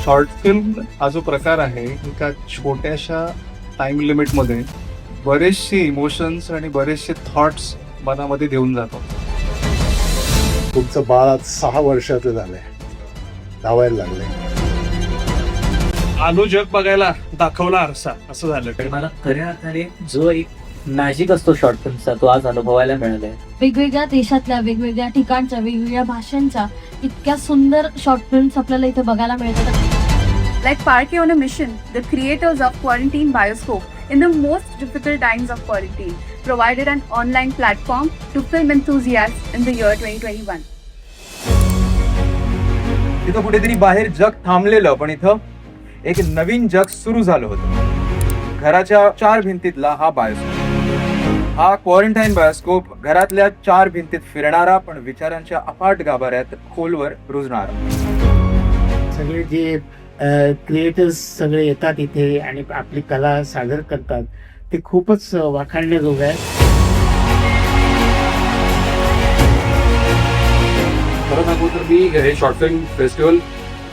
Short film हा जो प्रकार आहे एका छोट्याशा टाइम लिमिटमध्ये बरेचसे इमोशन्स आणि बरेचसे थॉट्स मनामध्ये देऊन जातो. तुमचं बाळ आज 6 वर्षाचं झालंय, धावायला लागलंय. आलो जग बघायला, दाखवला आरसा, असं झालं. मला खऱ्या अर्थाने जो एक मॅजिक असतो शॉर्ट फिल्मचा तो आज अनुभवायला मिळालाय. वेगवेगळ्या देशातल्या, वेगवेगळ्या ठिकाणच्या, वेगवेगळ्या भाषांच्या इतक्या सुंदर शॉर्ट फिल्म्स आपल्याला इथे बघायला मिळतात. Like Parke on a mission, the creators of Quarantine Bioscope, in the most difficult times of quarantine, provided an online platform to film enthusiasts in the year 2021. तिथं कुठेतरी बाहेर जग थांबलेलं, पण इथं एक नवीन जग सुरू झालं होतं. घराच्या 4 भिंतीतला हा बायोस्कोप, हा क्वारंटाईन बायोस्कोप, घरातल्या 4 भिंतीत फिरणारा पण विचारांच्या अफाट गाभाऱ्यात खोलवर रुजणारा. सगळे जे क्रिएटर्स सगळे येतात इथे आणि आपली कला सादर करतात ते खूपच वाखाणण्याजोगं आहे. खरं सांगू तर मी हे शॉर्ट फिल्म फेस्टिवल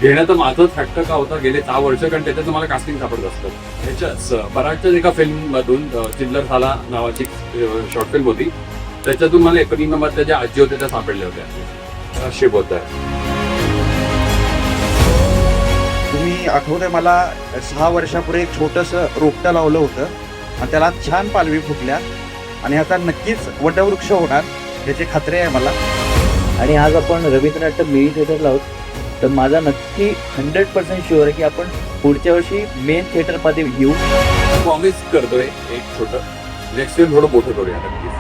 घेण्याचं माझंच फॅक्टर का होता गेले 6 वर्ष, कारण त्याच्यात मला कास्टिंग सापडत असतं. ह्याच्याच बऱ्याचशाच एका फिल्ममधून चिल्लर साला नावाची शॉर्ट फिल्म होती, त्याच्यातून मला एप्रिल नंबर ज्या आजी होत्या त्या सापडल्या होत्या. शिप होत आहे. तुम्ही आठवतंय मला 6 वर्षापूर्वी एक छोटंसं रोपटं लावलं होतं आणि त्याला छान पालवी फुटल्या आणि ह्याचा नक्कीच वटवृक्ष होणार याची खात्री आहे मला. आणि आज आपण रवींद्रनाथ मिनी थिएटरला आहोत, तर माझा नक्की 100% शुअर आहे की आपण पुढच्या वर्षी मेन थिएटरमध्ये येऊ. प्रॉमिस करतोय एक छोटं, नेक्स्ट फिल्म थोडं मोठं करूया नक्की.